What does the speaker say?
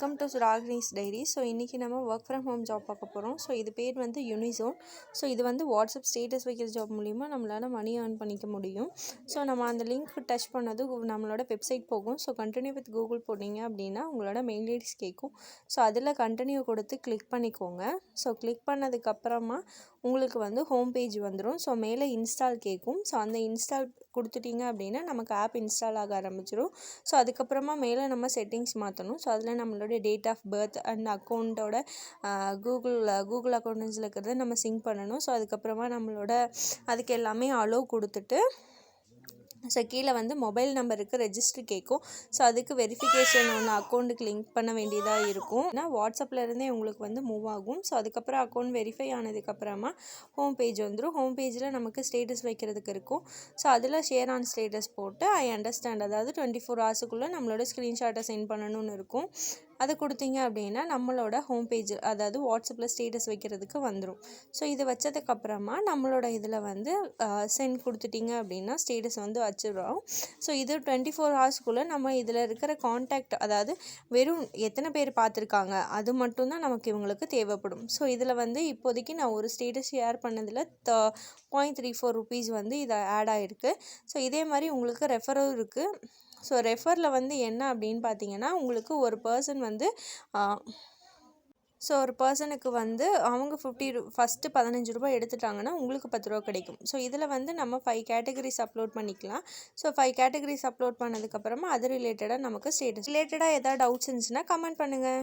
Welcome to Ragini's diary. So இன்றைக்கி நம்ம work from home job பார்க்க போகிறோம். ஸோ இது பேர் வந்து யூனிசோன். ஸோ இது வந்து வாட்ஸ்அப் ஸ்டேட்டஸ் வைக்கிற ஜாப் மூலிமா நம்மளால் மணி ஏர்ன் பண்ணிக்க முடியும். ஸோ நம்ம அந்த லிங்க் டச் பண்ணது நம்மளோட வெப்சைட் போகும். ஸோ கண்டினியூ வித் கூகுள் போட்டிங்க அப்படின்னா உங்களோட மெயில் ஐடிஸ் கேட்கும். ஸோ அதில் கண்டினியூ கொடுத்து கிளிக் பண்ணிக்கோங்க. ஸோ கிளிக் பண்ணதுக்கப்புறமா உங்களுக்கு வந்து ஹோம் பேஜ் வந்துடும். ஸோ மேலே இன்ஸ்டால் கேட்கும். ஸோ அந்த இன்ஸ்டால் கொடுத்துட்டிங்க அப்படின்னா நமக்கு ஆப் இன்ஸ்டால் ஆக ஆரம்பிச்சிடும். ஸோ அதுக்கப்புறமா மேலே நம்ம செட்டிங்ஸ் மாற்றணும். ஸோ அதில் நம்மளோட டேட் ஆஃப் பர்த் அண்ட் அக்கௌண்ட்டோட கூகுள் அக்கௌண்ட்ஸில் இருக்கிறத நம்ம சிங்க் பண்ணணும். ஸோ அதுக்கப்புறமா நம்மளோட அதுக்கு எல்லாமே அலோவ் கொடுத்துட்டு ஸோ கீழே வந்து மொபைல் நம்பருக்கு ரெஜிஸ்டர் கேட்கும். ஸோ அதுக்கு வெரிஃபிகேஷன் ஒன்று அக்கௌண்ட்டுக்கு லிங்க் பண்ண வேண்டியதாக இருக்கும். ஏன்னா வாட்ஸ்அப்பில் இருந்தே உங்களுக்கு வந்து மூவ் ஆகும். ஸோ அதுக்கப்புறம் அக்கௌண்ட் வெரிஃபை ஆனதுக்கப்புறமா ஹோம் பேஜ் வந்துடும். ஹோம் பேஜில் நமக்கு ஸ்டேட்டஸ் வைக்கிறதுக்கு இருக்கும். ஸோ அதில் ஷேர் ஆன் ஸ்டேட்டஸ் போட்டு ஐ அண்டர்ஸ்டாண்ட், அதாவது 24 ஹவர்ஸுக்குள்ளே நம்மளோட ஸ்க்ரீன்ஷாட்டை சென்ட் பண்ணணும்னு இருக்கும். அதை கொடுத்தீங்க அப்படின்னா நம்மளோட ஹோம் பேஜ், அதாவது வாட்ஸ்அப்பில் ஸ்டேட்டஸ் வைக்கிறதுக்கு வந்துடும். ஸோ இது வச்சதுக்கப்புறமா நம்மளோட இதில் வந்து சென்ட் கொடுத்துட்டிங்க அப்படின்னா ஸ்டேட்டஸ் வந்து வச்சிடுறோம். ஸோ இது 24 ஹவர்ஸ்க்குள்ளே நம்ம இதில் இருக்கிற காண்டாக்ட், அதாவது வெறும் எத்தனை பேர் பார்த்துருக்காங்க அது மட்டும்தான் நமக்கு இவங்களுக்கு தேவைப்படும். ஸோ இதில் வந்து இப்போதைக்கு நான் ஒரு ஸ்டேட்டஸ் ஷேர் பண்ணதில் 0.34 ருபீஸ் வந்து இதை ஆட் ஆகிருக்கு. ஸோ இதே மாதிரி உங்களுக்கு ரெஃபரும் இருக்குது. ஸோ ரெஃபரில் வந்து என்ன அப்படின்னு பார்த்தீங்கன்னா உங்களுக்கு ஒரு பர்சன் வந்து ஸோ ஒரு பர்சனுக்கு வந்து அவங்க ஃபஸ்ட்டு 15 ரூபா எடுத்துட்டாங்கன்னா உங்களுக்கு 10 ரூபா கிடைக்கும். ஸோ இதில் வந்து நம்ம 5 கேட்டகரிஸ் அப்லோட் பண்ணிக்கலாம். ஸோ 5 கேட்டகரிஸ் அப்லோட் பண்ணதுக்கப்புறமா அது ரிலேட்டடாக நமக்கு ஸ்டேட்டஸ் ரிலேட்டடாக ஏதாவது டவுட்ஸ் இருந்துச்சுன்னா கமெண்ட் பண்ணுங்கள்.